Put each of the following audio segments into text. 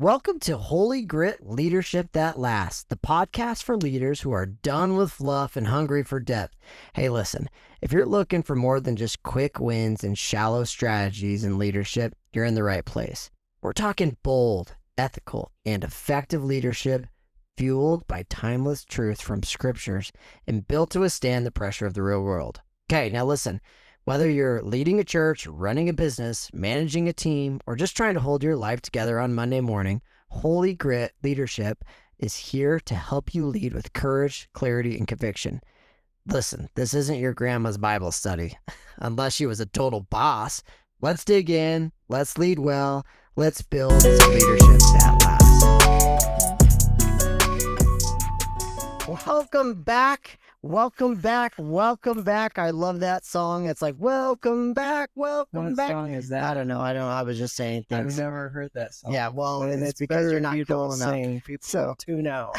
Welcome to Holy Grit Leadership That Lasts, the podcast for leaders who are done with fluff and hungry for depth. Hey, listen, if you're looking for more than just quick wins and shallow strategies in leadership, you're in the right place. We're talking bold, ethical, and effective leadership fueled by timeless truth from scriptures and built to withstand the pressure of the real world. Okay, now listen. Whether you're leading a church, running a business, managing a team, or just trying to hold your life together on Monday morning, Holy Grit Leadership is here to help you lead with courage, clarity, and conviction. Listen, this isn't your grandma's Bible study, unless she was a total boss. Let's dig in, let's lead well, let's build some leadership that lasts. Welcome back. Welcome back. Welcome back. I love that song. It's like, welcome back. Welcome back. What song is that? I don't know. I was just saying things. I've never heard that song. Yeah, well, And it's because you're not cool enough. People So- tune out.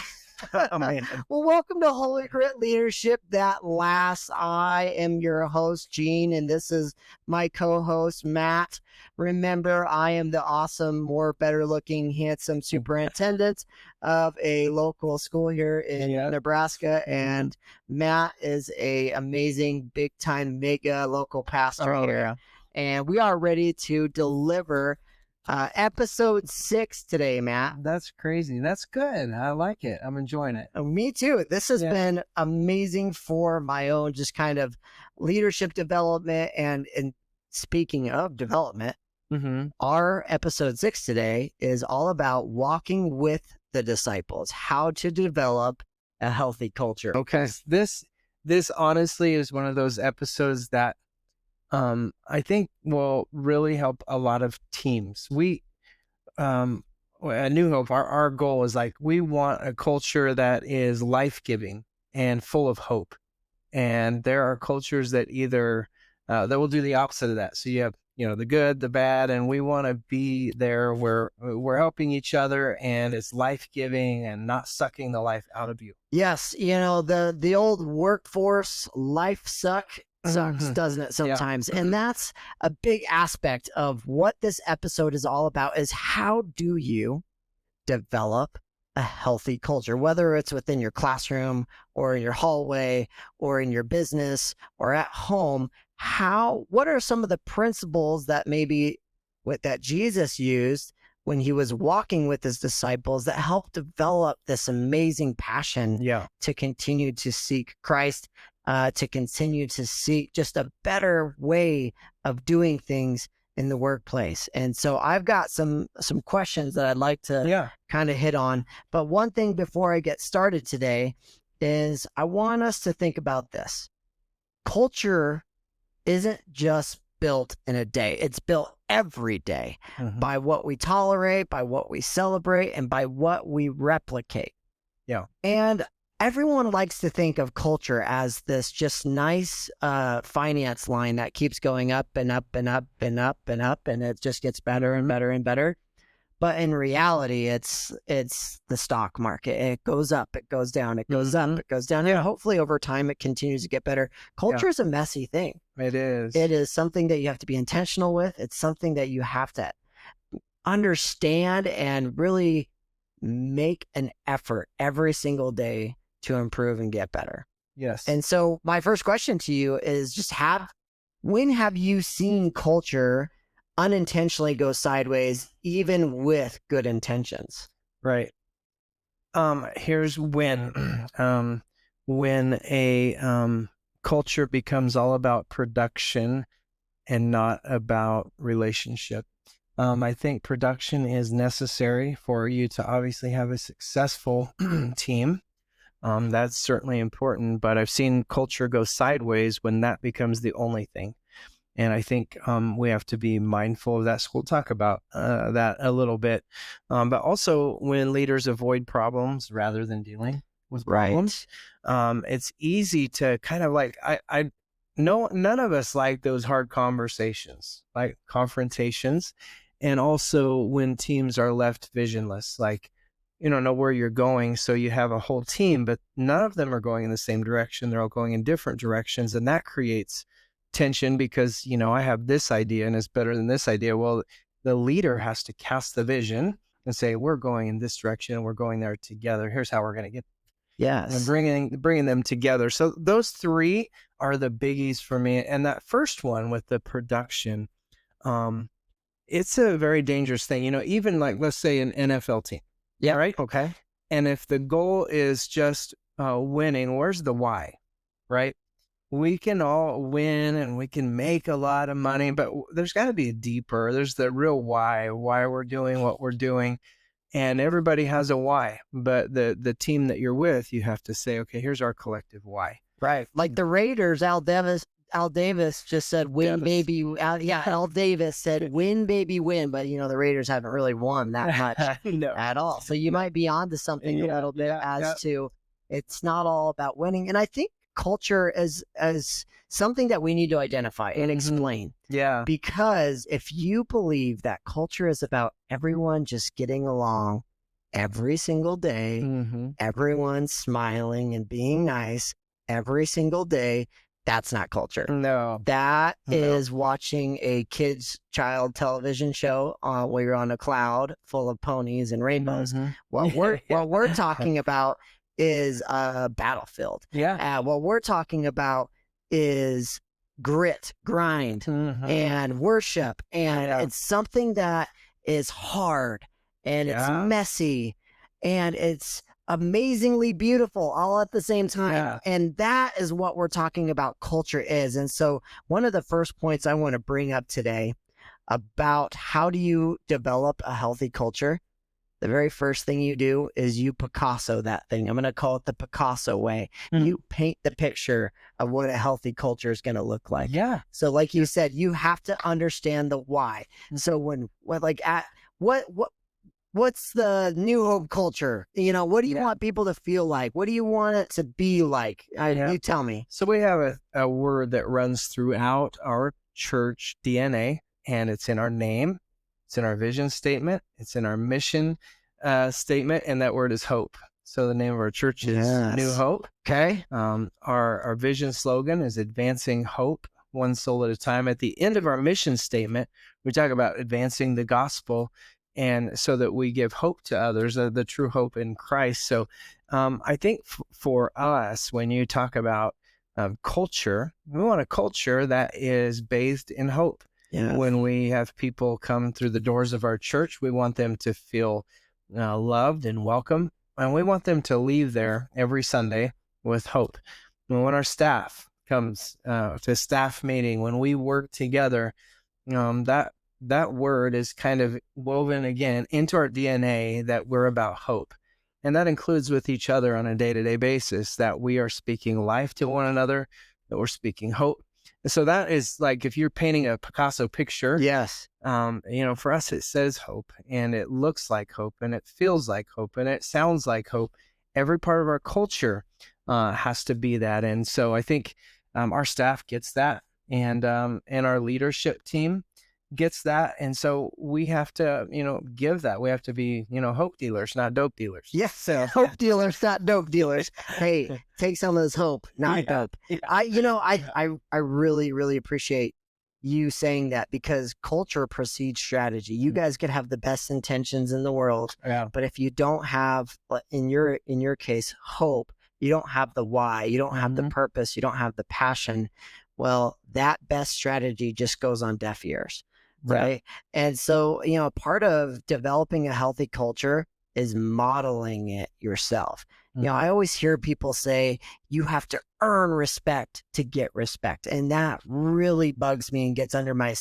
Amazing. Well, welcome to Holy Grit Leadership That Lasts. I am your host, Gene, and this is my co-host, Matt. Remember, I am the awesome, more better-looking, handsome superintendent of a local school here in Nebraska, and Matt is a amazing, big-time, mega local pastor here. And we are ready to deliver episode 6 today, Matt. That's crazy. That's good. I like it. I'm enjoying it. Me too. This has been amazing for my own just kind of leadership development. And speaking of development, our episode 6 today is all about walking with the disciples, how to develop a healthy culture. Okay. This honestly is one of those episodes that I think will really help a lot of teams. At New Hope, our goal is like, we want a culture that is life-giving and full of hope. And there are cultures that either, that will do the opposite of that. So you have, the good, the bad, and we want to be there where we're helping each other and it's life-giving and not sucking the life out of you. Yes. The old workforce life sucks, doesn't it, sometimes? Yeah. And that's a big aspect of what this episode is all about, is how do you develop a healthy culture, whether it's within your classroom or in your hallway or in your business or at home. What are some of the principles that that Jesus used when he was walking with his disciples that helped develop this amazing passion to continue to seek Christ, to continue to seek just a better way of doing things in the workplace? And so I've got some questions that I'd like to kind of hit on. But one thing before I get started today is I want us to think about this. Culture isn't just built in a day. It's built every day by what we tolerate, by what we celebrate, and by what we replicate. Yeah. And everyone likes to think of culture as this just nice finance line that keeps going up and up and up and up and up, and it just gets better and better and better. But in reality, it's the stock market. It goes up, it goes down, it goes up, it goes down. And hopefully over time, it continues to get better. Culture is a messy thing. It is. It is something that you have to be intentional with. It's something that you have to understand and really make an effort every single day to improve and get better. Yes. And so my first question to you is just when have you seen culture unintentionally go sideways, even with good intentions? Right. Here's when a culture becomes all about production and not about relationship. I think production is necessary for you to obviously have a successful team. That's certainly important, but I've seen culture go sideways when that becomes the only thing. And I think we have to be mindful of that. So we'll talk about that a little bit. But also when leaders avoid problems rather than dealing with problems, it's easy to kind of like, none of us like those hard conversations, like confrontations. And also when teams are left visionless, like, you don't know where you're going. So you have a whole team, but none of them are going in the same direction. They're all going in different directions. And that creates tension because, I have this idea and it's better than this idea. Well, the leader has to cast the vision and say, we're going in this direction and we're going there together. Here's how we're going to get, and Yes. bringing them together. So those three are the biggies for me. And that first one with the production, it's a very dangerous thing. Even like, let's say an NFL team. Yeah. Right. Okay. And if the goal is just winning, where's the why? Right. We can all win and we can make a lot of money, but there's got to be there's the real why we're doing what we're doing. And everybody has a why, but the team that you're with, you have to say, okay, here's our collective why. Right. Like the Raiders, Al Davis just said, win, baby. Al Davis said, win, baby, win. But, the Raiders haven't really won that much No. at all. So you might be onto something a little bit to it's not all about winning. And I think culture is something that we need to identify and explain. Yeah. Because if you believe that culture is about everyone just getting along every single day, everyone smiling and being nice every single day, that's not culture. No. That is watching a child television show where you're on a cloud full of ponies and rainbows. What we're talking about is a battlefield. Yeah. What we're talking about is grit, grind, and worship. And it's something that is hard and it's messy and it's amazingly beautiful all at the same time. Yeah. And that is what we're talking about culture is. And so one of the first points I want to bring up today about how do you develop a healthy culture, the very first thing you do is you Picasso that thing. I'm going to call it the Picasso way. You paint the picture of what a healthy culture is going to look like. Yeah. So like you said, you have to understand the why. So what's the New Hope culture? What do you want people to feel like? What do you want it to be like? You tell me. So we have a word that runs throughout our church DNA, and it's in our name. It's in our vision statement. It's in our mission statement, and that word is hope. So the name of our church is New Hope. Okay. Our vision slogan is advancing hope, one soul at a time. At the end of our mission statement, we talk about advancing the gospel, and so that we give hope to others, the true hope in Christ. So I think for us, when you talk about culture, we want a culture that is bathed in hope. Yeah. When we have people come through the doors of our church, we want them to feel loved and welcome. And we want them to leave there every Sunday with hope. And when our staff comes to staff meeting, when we work together, that word is kind of woven again into our DNA that we're about hope. And that includes with each other on a day-to-day basis, that we are speaking life to one another, that we're speaking hope. And so that is like, if you're painting a Picasso picture, yes, for us, it says hope, and it looks like hope, and it feels like hope, and it sounds like hope. Every part of our culture has to be that. And so I think our staff gets that, and our leadership team gets that. And so we have to, give that. We have to be, hope dealers, not dope dealers. Yes, so, hope dealers, not dope dealers. Hey, take some of this hope, not dope. Yeah. I really, really appreciate you saying that, because culture precedes strategy. You guys could have the best intentions in the world, but if you don't have, in your case, hope, you don't have the why, you don't have the purpose, you don't have the passion, well, that best strategy just goes on deaf ears. Right. And so, part of developing a healthy culture is modeling it yourself. I always hear people say you have to earn respect to get respect. And that really bugs me and gets under my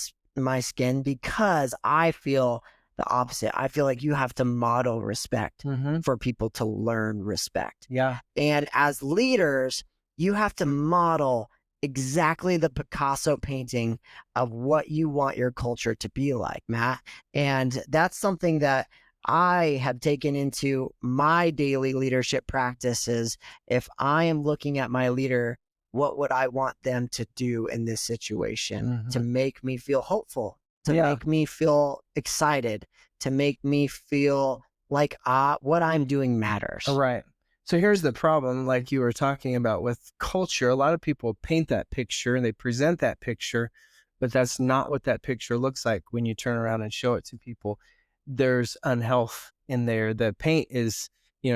skin, because I feel the opposite. I feel like you have to model respect for people to learn respect. Yeah. And as leaders, you have to model exactly the Picasso painting of what you want your culture to be like, Matt. And that's something that I have taken into my daily leadership practices. If I am looking at my leader, what would I want them to do in this situation to make me feel hopeful, to make me feel excited, to make me feel like what I'm doing matters. Right. So here's the problem, like you were talking about with culture. A lot of people paint that picture and they present that picture, but that's not what that picture looks like when you turn around and show it to people. there's unhealth in there. The paint is,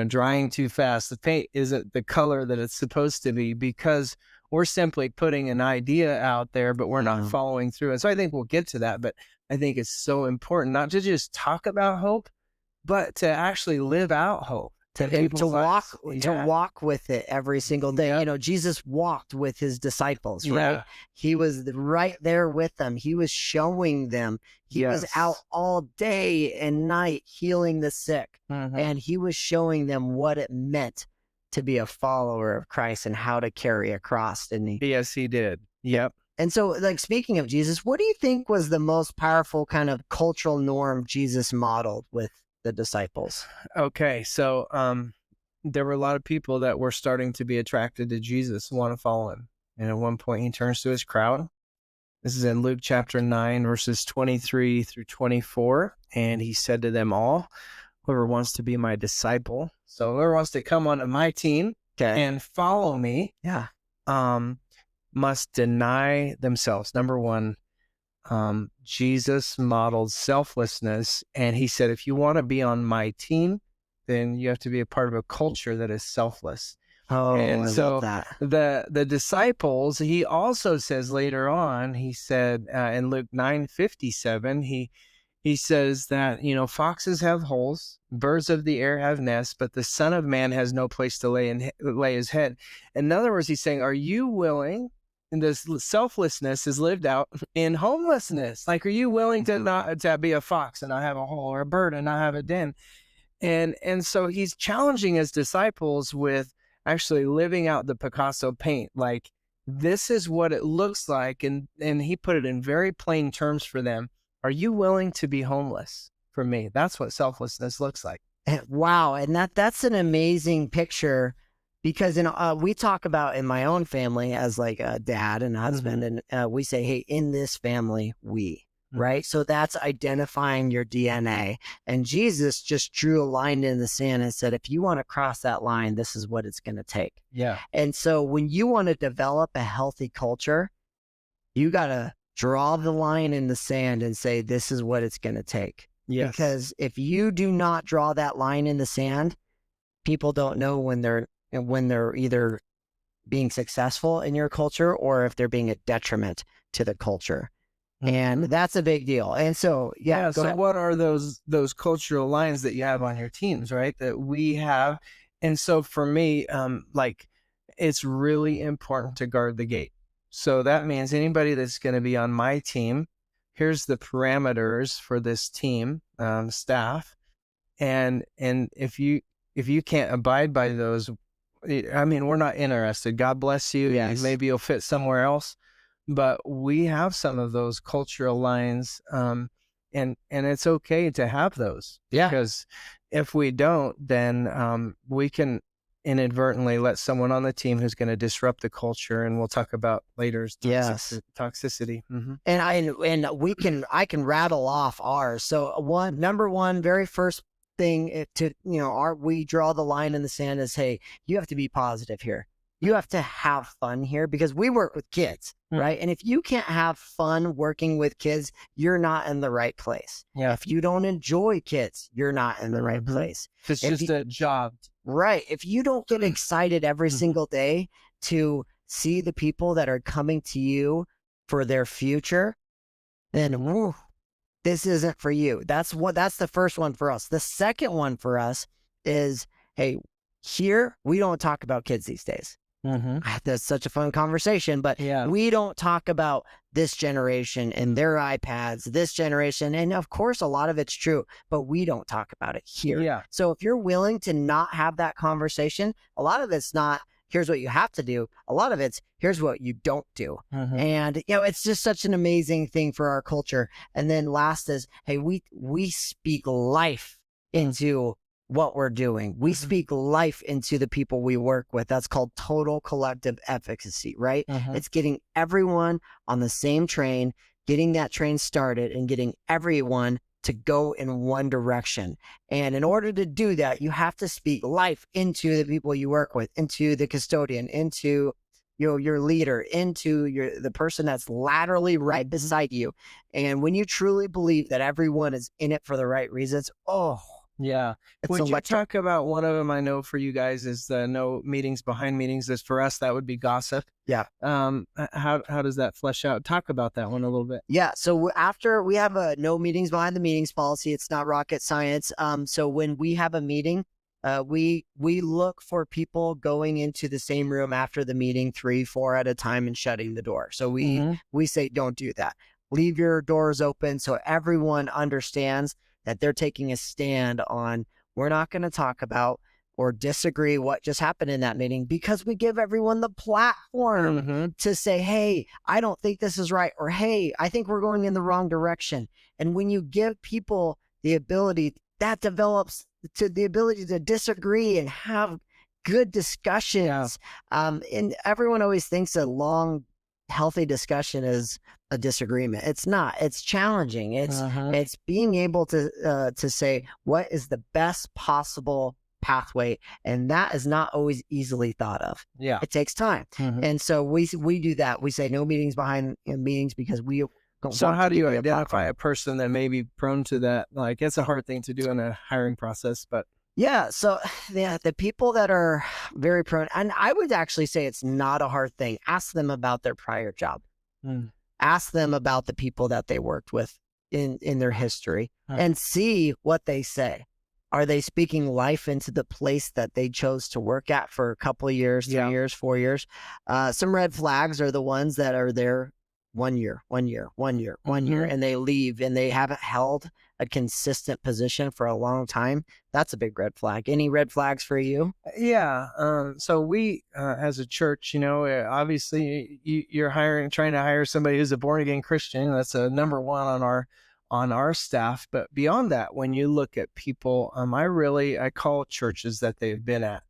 drying too fast. The paint isn't the color that it's supposed to be because we're simply putting an idea out there, but we're not following through. And so I think we'll get to that, but I think it's so important not to just talk about hope, but to actually live out hope. To walk with it every single day. Yeah. Jesus walked with his disciples, right? He was right there with them. He was showing them. He was out all day and night healing the sick. And he was showing them what it meant to be a follower of Christ and how to carry a cross, didn't he? Yes, he did. Yep. And so, like, speaking of Jesus, what do you think was the most powerful kind of cultural norm Jesus modeled with the disciples? Okay, so there were a lot of people that were starting to be attracted to Jesus, want to follow him. And at one point, he turns to his crowd. This is in Luke chapter 9, verses 23 through 24. And he said to them all, whoever wants to be my disciple, so whoever wants to come onto my team and follow me, must deny themselves. Number one, Jesus modeled selflessness, and he said, if you want to be on my team, then you have to be a part of a culture that is selfless. And so that. the disciples, he also says later on, he said in Luke 9:57, he says that, foxes have holes, birds of the air have nests, but the Son of Man has no place to lay his head. In other words, he's saying, are you willing? And this selflessness is lived out in homelessness. Like, are you willing to be a fox and not have a hole, or a bird and not have a den? And so he's challenging his disciples with actually living out the Picasso paint. Like, this is what it looks like. And he put it in very plain terms for them. Are you willing to be homeless for me? That's what selflessness looks like. Wow. And that's an amazing picture, because we talk about in my own family as like a dad and a husband, and we say, hey, in this family, right? So that's identifying your DNA. And Jesus just drew a line in the sand and said, if you want to cross that line, this is what it's going to take. Yeah. And so when you want to develop a healthy culture, you got to draw the line in the sand and say, this is what it's going to take. Yes. Because if you do not draw that line in the sand, people don't know when they're either being successful in your culture or if they're being a detriment to the culture. And that's a big deal. And so, so ahead. What are those cultural lines that you have on your teams, right? That we have. And so for me, it's really important to guard the gate. So that means anybody that's going to be on my team, here's the parameters for this team, staff. And if you can't abide by those, we're not interested. God bless you. Yes. Maybe you'll fit somewhere else. But we have some of those cultural lines, and it's okay to have those. Yeah. Because if we don't, then we can inadvertently let someone on the team who's going to disrupt the culture, and we'll talk about later. Toxicity. And I can rattle off ours. So number one, very first thing we draw the line in the sand is, hey, you have to be positive here. You have to have fun here, because we work with kids, right? And if you can't have fun working with kids, you're not in the right place. Yeah. If you don't enjoy kids, you're not in the right place. It's just a job. Right. If you don't get excited every single day to see the people that are coming to you for their future, then this isn't for you. That's the first one for us. The second one for us is, hey, here we don't talk about kids these days. That's such a fun conversation, but we don't talk about this generation and their iPads, this generation. And of course, a lot of it's true, but we don't talk about it here. Yeah. So if you're willing to not have that conversation, a lot of it's not, here's what you have to do. A lot of it's, here's what you don't do. And, it's just such an amazing thing for our culture. And then last is, hey, we speak life into what we're doing. We speak life into the people we work with. That's called total collective efficacy, right? It's getting everyone on the same train, getting that train started, and getting everyone to go in one direction. And in order to do that, you have to speak life into the people you work with, into the custodian, into your leader into the person that's laterally right beside you. And when you truly believe that everyone is in it for the right reasons, Yeah. it's Would you electric. talk about one of them? I know for you guys is the no meetings behind meetings. As for us, that would be gossip. Yeah. How does that flesh out? Talk about that one a little bit. Yeah. So after we have a no meetings behind the meetings policy, it's not rocket science. So when we have a meeting, we look for people going into the same room after the meeting 3, 4 at a time and shutting the door. So we say don't do that. Leave your doors open so everyone understands that they're taking a stand on we're not going to talk about or disagree what just happened in that meeting, because we give everyone the platform to say, hey, I don't think this is right, or hey, I think we're going in the wrong direction. And when you give people the ability, that develops to the ability to disagree and have good discussions. And everyone always thinks a long, healthy discussion is a disagreement. It's not. It's challenging. It's being able to say what is the best possible pathway, and that is not always easily thought of. Yeah, it takes time. And so we do that. We say no meetings behind meetings because we don't. So want how to do you be identify a person that may be prone to that? Like, it's a hard thing to do in a hiring process, but yeah. So the people that are very prone, and I would actually say it's not a hard thing. Ask them about their prior job. Ask them about the people that they worked with in their history and see what they say. Are they speaking life into the place that they chose to work at for a couple of years, 3 years, 4 years? Some red flags are the ones that are there 1 year, 1 year, 1 year, 1 year, and they leave and they haven't held a consistent position for a long time. That's a big red flag. Any red flags for you? Yeah. So we, as a church, obviously you're trying to hire somebody who's a born again Christian. That's a number one on our staff. But beyond that, when you look at people, I call churches that they've been at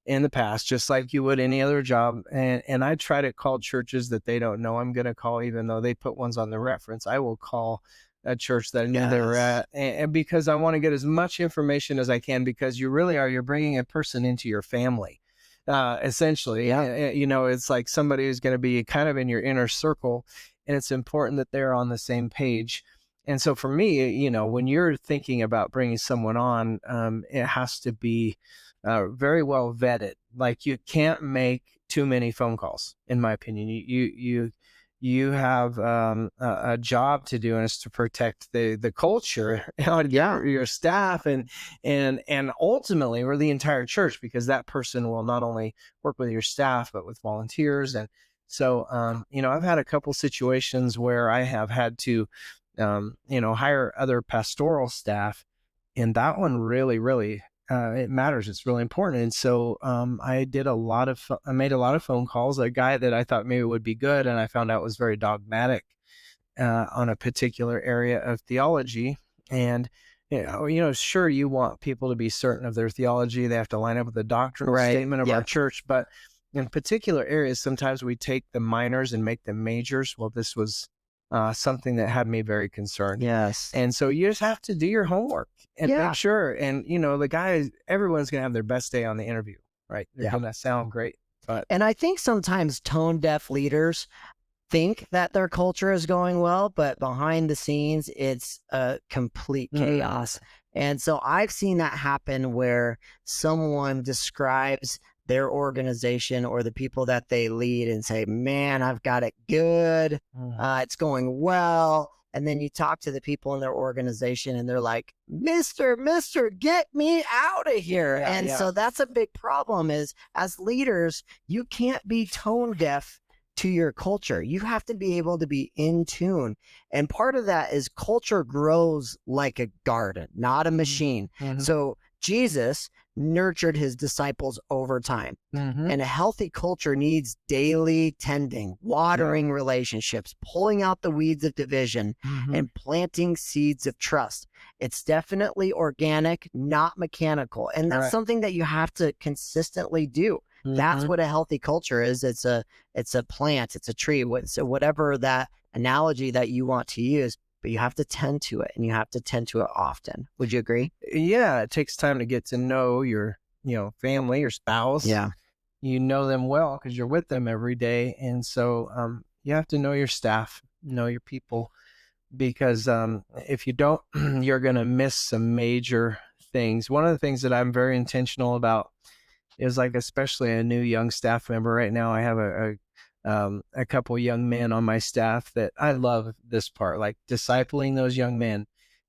in the past, just like you would any other job. And I try to call churches that they don't know I'm going to call, even though they put ones on the reference. I will call a church that I knew they were at, and because I want to get as much information as I can, because you're bringing a person into your family, essentially. It's like somebody who's going to be kind of in your inner circle, and it's important that they're on the same page. And so for me, when you're thinking about bringing someone on, it has to be very well vetted. Like, you can't make too many phone calls, in my opinion. You have a job to do, and it's to protect the culture on your staff and ultimately, or the entire church, because that person will not only work with your staff but with volunteers. And so I've had a couple situations where I have had to hire other pastoral staff, and that one really it matters. It's really important. And so I made a lot of phone calls. A guy that I thought maybe would be good, and I found out was very dogmatic on a particular area of theology. And sure, you want people to be certain of their theology. They have to line up with the doctrinal statement of our church. But in particular areas, sometimes we take the minors and make them majors. Well, this was something that had me very concerned. Yes. And so you just have to do your homework and make sure. And, everyone's going to have their best day on the interview, right? They're going to sound great. And I think sometimes tone deaf leaders think that their culture is going well, but behind the scenes, it's a complete chaos. And so I've seen that happen where someone describes their organization or the people that they lead and say, man, I've got it good. It's going well. And then you talk to the people in their organization and they're like, Mister, get me out of here. So that's a big problem, is as leaders, you can't be tone deaf to your culture. You have to be able to be in tune. And part of that is culture grows like a garden, not a machine. So Jesus nurtured his disciples over time. And a healthy culture needs daily tending, watering relationships, pulling out the weeds of division, and planting seeds of trust. It's definitely organic, not mechanical. And that's something that you have to consistently do. That's what a healthy culture is. It's a plant, it's a tree, so whatever that analogy that you want to use, but you have to tend to it, and you have to tend to it often. Would you agree? Yeah, it takes time to get to know your, family, your spouse. Yeah. you know them well because you're with them every day. And so you have to know your staff, know your people, because if you don't, you're going to miss some major things. One of the things that I'm very intentional about is, like, especially a new young staff member right now. I have a couple young men on my staff that I love this part, like discipling those young men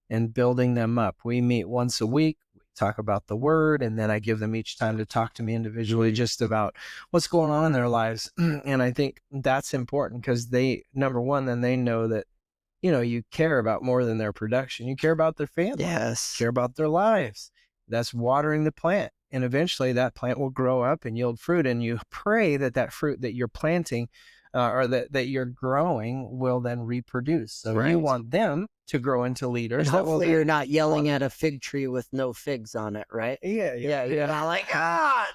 and building them up. We meet once a week, we talk about the word, and then I give them each time to talk to me individually just about what's going on in their lives. And I think that's important because they, number one, then they know that, you care about more than their production. You care about their family. Yes. Care about their lives. That's watering the plant. And eventually that plant will grow up and yield fruit. And you pray that that fruit that you're planting or that you're growing will then reproduce. So Right. you want them to grow into leaders. And hopefully you're not yelling at a fig tree with no figs on it, right? Yeah. You're not like,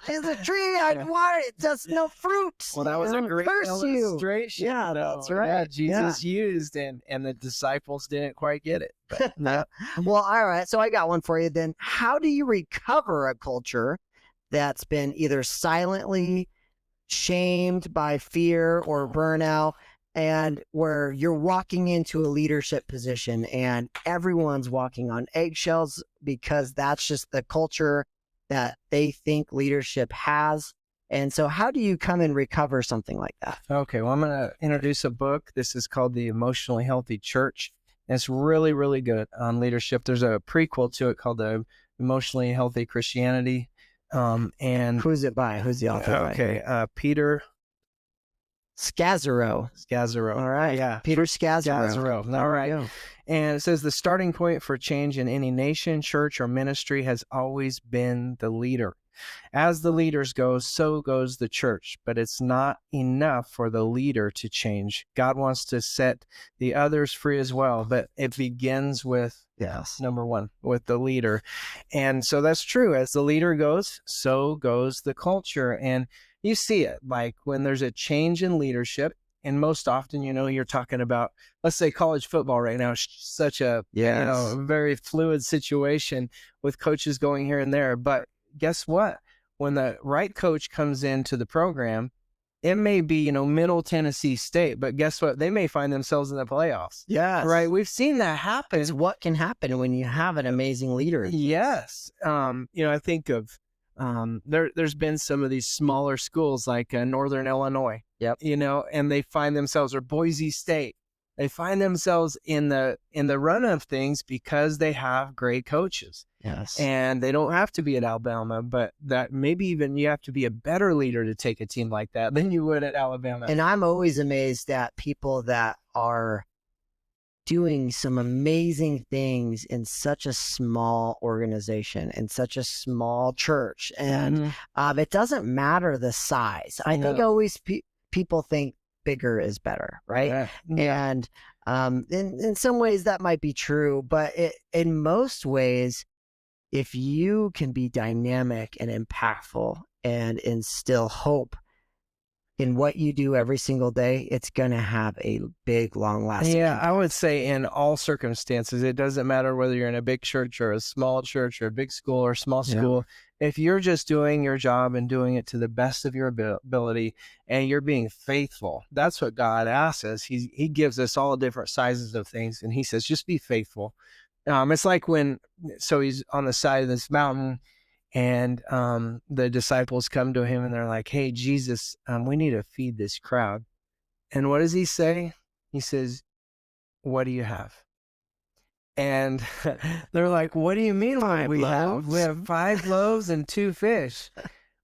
there's a tree, I want it, just no fruit. Well, that was a great illustration. Yeah, that's right. Yeah, Jesus used, and the disciples didn't quite get it. But no. Well, all right. So I got one for you then. How do you recover a culture that's been either silently shamed by fear or burnout, and where you're walking into a leadership position and everyone's walking on eggshells because that's just the culture that they think leadership has? And so how do you come and recover something like that? Okay, well, I'm going to introduce a book. This is called The Emotionally Healthy Church. And it's really, really good on leadership. There's a prequel to it called The Emotionally Healthy Christianity. And who's it by? Who's the author? Okay, Peter Scazzaro. All right. Yeah. Peter Scazzaro. All right. And it says the starting point for change in any nation, church, or ministry has always been the leader. As the leaders go, so goes the church. But it's not enough for the leader to change. God wants to set the others free as well. But it begins with, number one, with the leader. And so that's true. As the leader goes, so goes the culture. And you see it, like when there's a change in leadership, and most often, you're talking about, let's say, college football right now, such a very fluid situation with coaches going here and there. But guess what? When the right coach comes into the program, it may be, Middle Tennessee State, but guess what? They may find themselves in the playoffs. Yes. Right? We've seen that happen. It's what can happen when you have an amazing leader. Yes. I think of, there's been some of these smaller schools like Northern Illinois, and they find themselves, or Boise State, they find themselves in the run of things because they have great coaches. Yes. And they don't have to be at Alabama, but that maybe even you have to be a better leader to take a team like that than you would at Alabama. And I'm always amazed at people that are doing some amazing things in such a small organization, in such a small church. And it doesn't matter the size. I think always people think bigger is better, right? Yeah. And in some ways that might be true, but in most ways, if you can be dynamic and impactful and instill hope in what you do every single day, it's going to have a big, long-lasting impact. I would say in all circumstances, it doesn't matter whether you're in a big church or a small church or a big school or a small school. If you're just doing your job and doing it to the best of your ability and you're being faithful, that's what God asks us. He gives us all different sizes of things, and he says, just be faithful. It's like he's on the side of this mountain, and the disciples come to him and they're like, hey, Jesus, we need to feed this crowd. And what does he say? He says, what do you have? And they're like, what do you mean we have 5 loaves and 2 fish?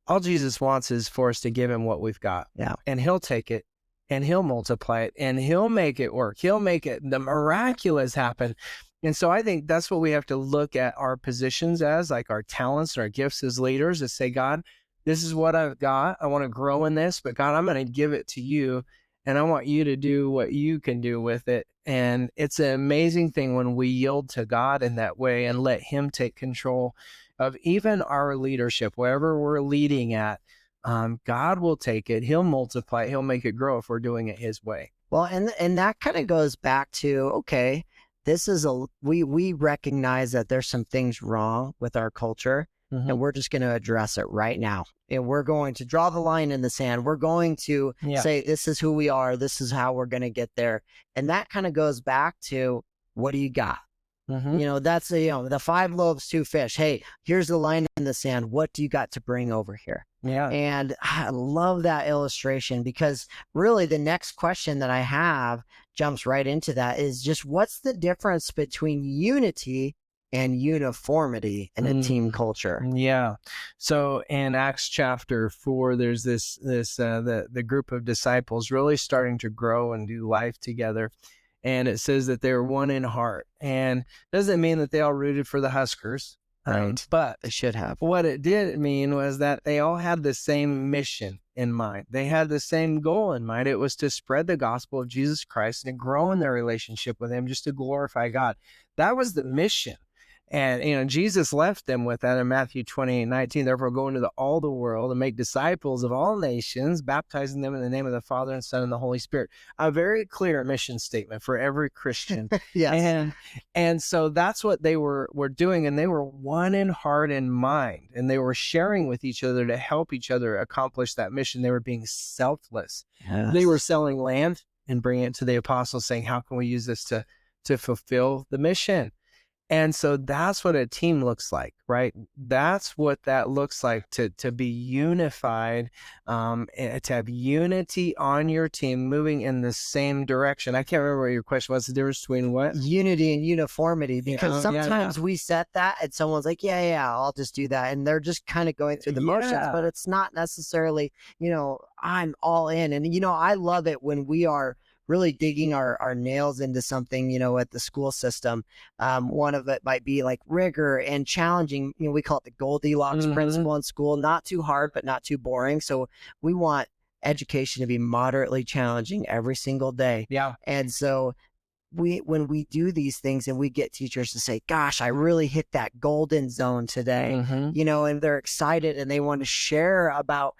All Jesus wants is for us to give him what we've got. Yeah. And he'll take it and he'll multiply it and he'll make it work. He'll make the miraculous happen. And so I think that's what we have to look at our positions as, like our talents and our gifts as leaders, is say, God, this is what I've got. I want to grow in this, but God, I'm going to give it to you. And I want you to do what you can do with it. And it's an amazing thing when we yield to God in that way and let him take control of even our leadership, wherever we're leading at. God will take it. He'll multiply it. He'll make it grow if we're doing it his way. Well, and that kind of goes back to, okay, this is we recognize that there's some things wrong with our culture, and we're just going to address it right now. And we're going to draw the line in the sand. We're going to say, this is who we are. This is how we're going to get there. And that kind of goes back to, what do you got? That's the 5 loaves, 2 fish. Hey, here's the line in the sand. What do you got to bring over here? Yeah. And I love that illustration, because really the next question that I have jumps right into that, is just, what's the difference between unity and uniformity in a team culture? Yeah. So in Acts chapter 4, there's the group of disciples really starting to grow and do life together. And it says that they were one in heart. And doesn't mean that they all rooted for the Huskers. Right. But they should have. What it did mean was that they all had the same mission in mind. They had the same goal in mind. It was to spread the gospel of Jesus Christ and grow in their relationship with him, just to glorify God. That was the mission. And, Jesus left them with that in Matthew 28:19. Therefore, go into all the world and make disciples of all nations, baptizing them in the name of the Father and Son and the Holy Spirit. A very clear mission statement for every Christian. Yes. And so that's what they were doing. And they were one in heart and mind. And they were sharing with each other to help each other accomplish that mission. They were being selfless. Yes. They were selling land and bringing it to the apostles, saying, how can we use this to fulfill the mission? And so that's what a team looks like, right? That's what that looks like, to be unified, to have unity on your team, moving in the same direction. I can't remember what your question was. The difference between what? Unity and uniformity, because sometimes we set that and someone's like, yeah, I'll just do that. And they're just kind of going through the motions, but it's not necessarily, I'm all in. And, I love it when we are really digging our nails into something, at the school system. One of it might be like rigor and challenging. We call it the Goldilocks principle in school. Not too hard, but not too boring. So we want education to be moderately challenging every single day. Yeah. And so when we do these things and we get teachers to say, gosh, I really hit that golden zone today, and they're excited and they want to share about,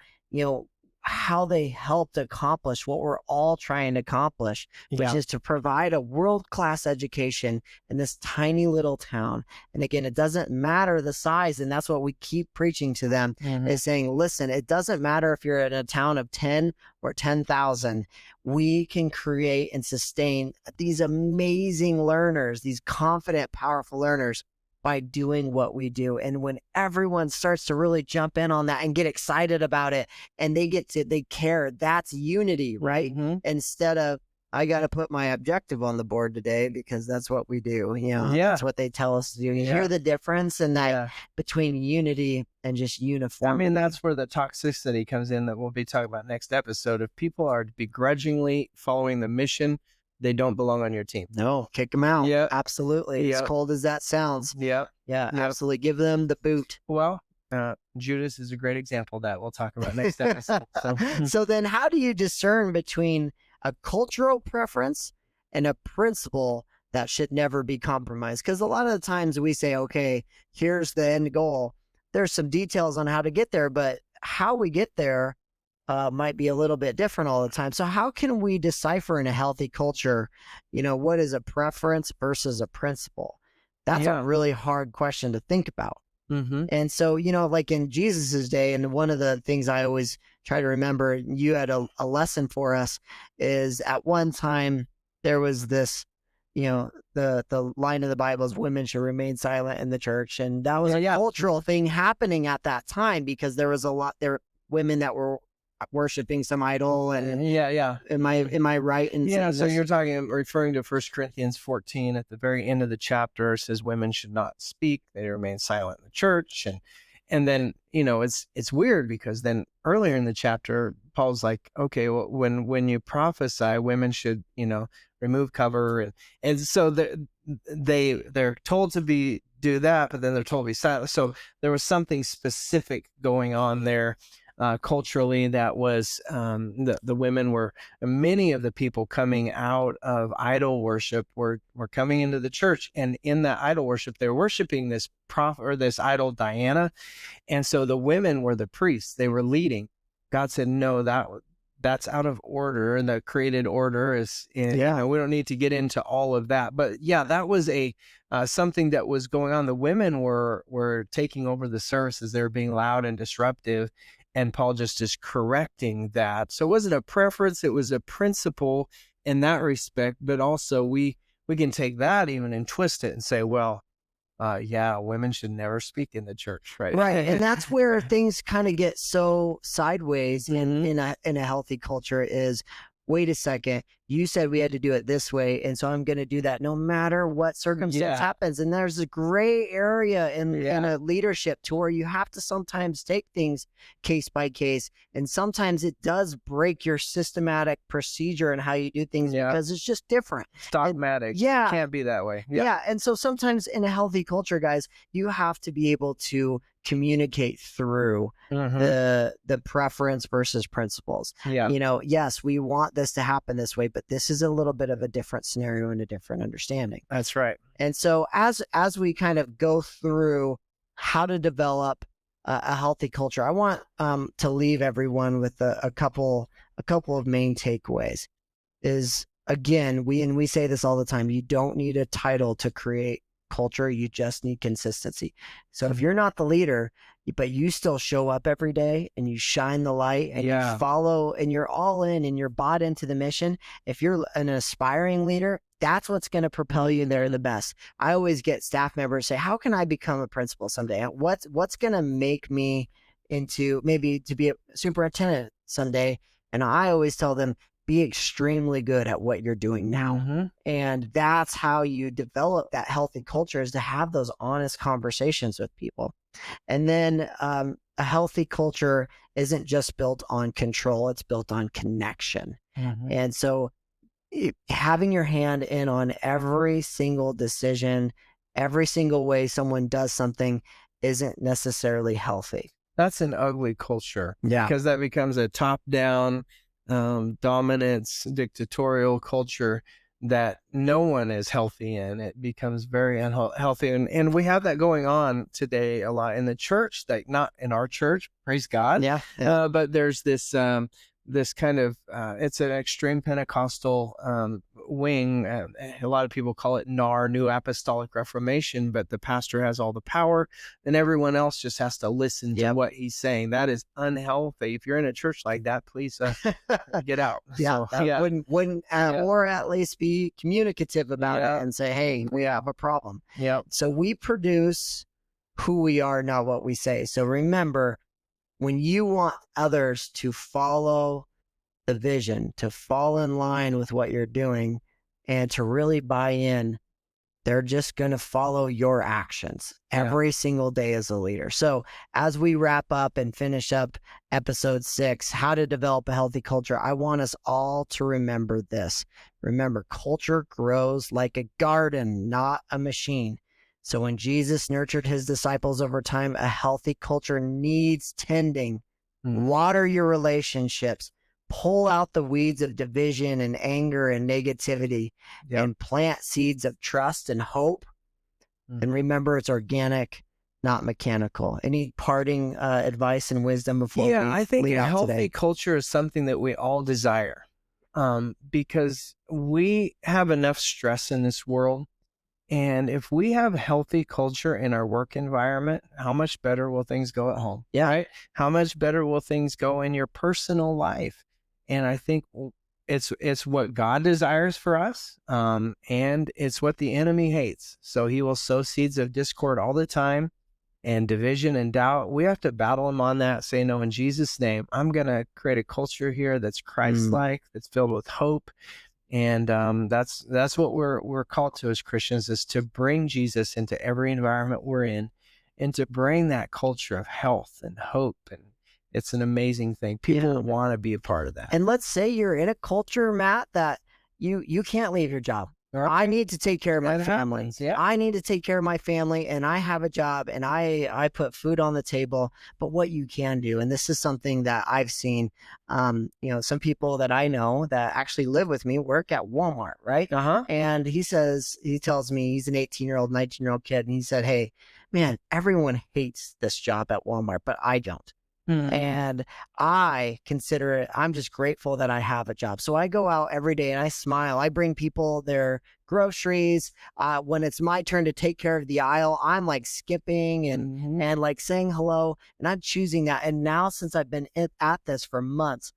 how they helped accomplish what we're all trying to accomplish, which is to provide a world-class education in this tiny little town. And again, it doesn't matter the size. And that's what we keep preaching to them, is saying, listen, it doesn't matter if you're in a town of 10 or 10,000. We can create and sustain these amazing learners, these confident, powerful learners, by doing what we do. And when everyone starts to really jump in on that and get excited about it, and they care, that's unity, right? Instead of, I got to put my objective on the board today because that's what we do. That's what they tell us to do. You hear the difference in that between unity and just uniform. I mean, that's where the toxicity comes in that we'll be talking about next episode. If people are begrudgingly following the mission, they don't belong on your team. No, kick them out. Yeah, absolutely. As cold as that sounds. Yeah, absolutely. Give them the boot. Well, Judas is a great example of that. We'll talk about next episode. So then, how do you discern between a cultural preference and a principle that should never be compromised? Because a lot of the times we say, okay, here's the end goal. There's some details on how to get there, but how we get there might be a little bit different all the time. So how can we decipher in a healthy culture, what is a preference versus a principle? That's a really hard question to think about. And so, like in Jesus's day, and one of the things I always try to remember, you had a lesson for us, is at one time there was this, the line of the Bible is women should remain silent in the church. And that was a cultural thing happening at that time, because there was women that were worshiping some idol. And am I right in saying so this? you're referring to 1 Corinthians 14 at the very end of the chapter. It says women should not speak, they remain silent in the church. And then it's weird, because then earlier in the chapter Paul's like, okay, well, when you prophesy, women should remove cover, and so they're told to do that, but then they're told to be silent. So there was something specific going on there culturally, that was the women were, many of the people coming out of idol worship were coming into the church, and in that idol worship they're worshiping this this idol Diana, and so the women were the priests, they were leading. God said, no, that's out of order, and the created order is, we don't need to get into all of that. But yeah, that was a something that was going on. The women were taking over the services. They were being loud and disruptive, and Paul just is correcting that. So it wasn't a preference, it was a principle in that respect. But also we can take that even and twist it and say, well, women should never speak in the church, right? Right, and that's where things kind of get so sideways in a healthy culture is, wait a second, you said we had to do it this way, and so I'm going to do that no matter what circumstance happens. And there's a gray area in a leadership to where you have to sometimes take things case by case, and sometimes it does break your systematic procedure and how you do things because it's just different. It's dogmatic. Can't be that way. And so sometimes in a healthy culture, guys, you have to be able to communicate through the preference versus principles. Yes, we want this to happen this way, but this is a little bit of a different scenario and a different understanding. That's right. And so as we kind of go through how to develop a healthy culture, I want to leave everyone with a couple of main takeaways. Is, again, we say this all the time, you don't need a title to create culture, you just need consistency. So if you're not the leader, but you still show up every day and you shine the light and you follow and you're all in and you're bought into the mission, if you're an aspiring leader, that's what's going to propel you there the best. I always get staff members say, how can I become a principal someday? What's going to make me into maybe to be a superintendent someday? And I always tell them, be extremely good at what you're doing now. And that's how you develop that healthy culture, is to have those honest conversations with people. And then a healthy culture isn't just built on control, it's built on connection. And so having your hand in on every single decision, every single way someone does something isn't necessarily healthy. That's an ugly culture. Yeah. Because that becomes a top-down dominance, dictatorial culture that no one is healthy in. It becomes very unhealthy. And we have that going on today a lot in the church, like not in our church, praise God. But there's this kind of, it's an extreme Pentecostal wing. A lot of people call it NAR, New Apostolic Reformation, but the pastor has all the power and everyone else just has to listen to what he's saying. That is unhealthy. If you're in a church like that, please get out. Wouldn't or at least be communicative about it and say, hey, we have a problem. So we produce who we are, not what we say. So remember, when you want others to follow the vision, to fall in line with what you're doing, and to really buy in, they're just going to follow your actions every single day as a leader. So as we wrap up and finish up episode 6, how to develop a healthy culture, I want us all to remember this. Remember, culture grows like a garden, not a machine. So when Jesus nurtured his disciples over time, a healthy culture needs tending. Water your relationships, pull out the weeds of division and anger and negativity, and plant seeds of trust and hope. And remember, it's organic, not mechanical. Any parting advice and wisdom before we I think lead a out healthy today? culture is something that we all desire, because we have enough stress in this world. And if we have healthy culture in our work environment, how much better will things go at home? Right? How much better will things go in your personal life? And I think it's what God desires for us, and it's what the enemy hates. So he will sow seeds of discord all the time, and division and doubt. We have to battle him on that. Say, no, in Jesus' name, I'm going to create a culture here that's Christ-like, that's filled with hope. And that's what we're called to as Christians, is to bring Jesus into every environment we're in, and to bring that culture of health and hope. And it's an amazing thing. People want to be a part of that. And let's say you're in a culture, Matt, that you can't leave your job. I need to take care of my family. I need to take care of my family, and I have a job, and I put food on the table. But what you can do, and this is something that I've seen, some people that I know that actually live with me work at Walmart, right? And he tells me he's an 18-year-old, 19-year-old kid, and he said, hey, man, everyone hates this job at Walmart, but I don't. And I consider it, I'm just grateful that I have a job. So I go out every day and I smile. I bring people their groceries. When it's my turn to take care of the aisle, I'm like skipping and like saying hello. And I'm choosing that. And now, since I've been at this for months,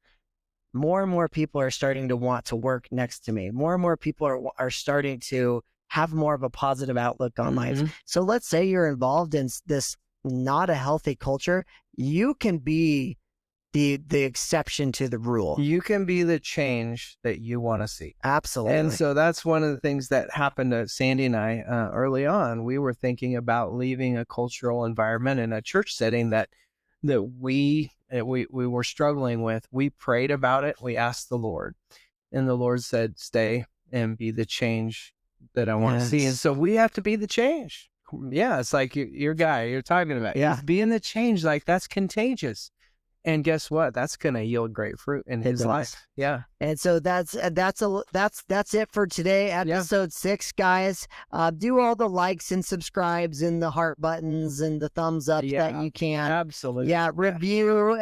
more and more people are starting to want to work next to me. More and more people are starting to have more of a positive outlook on life. So let's say you're involved in this not a healthy culture, you can be the exception to the rule. You can be the change that you want to see. Absolutely. And so that's one of the things that happened to Sandy and I early on. We were thinking about leaving a cultural environment in a church setting that we were struggling with. We prayed about it. We asked the Lord, and the Lord said, "Stay and be the change that I want to see." And so we have to be the change. Yeah, it's like your guy you're talking about. Yeah, he's being the change, like that's contagious. And guess what? That's going to yield great fruit in his life. Yeah. And so that's it for today, episode 6, guys. Do all the likes and subscribes and the heart buttons and the thumbs up that you can. Absolutely. Yeah, review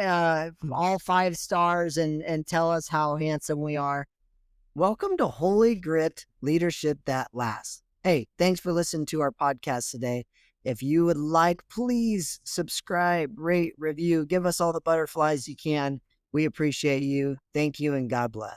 all 5 stars and tell us how handsome we are. Welcome to Holy Grit Leadership That Lasts. Hey, thanks for listening to our podcast today. If you would like, please subscribe, rate, review, give us all the butterflies you can. We appreciate you. Thank you, and God bless.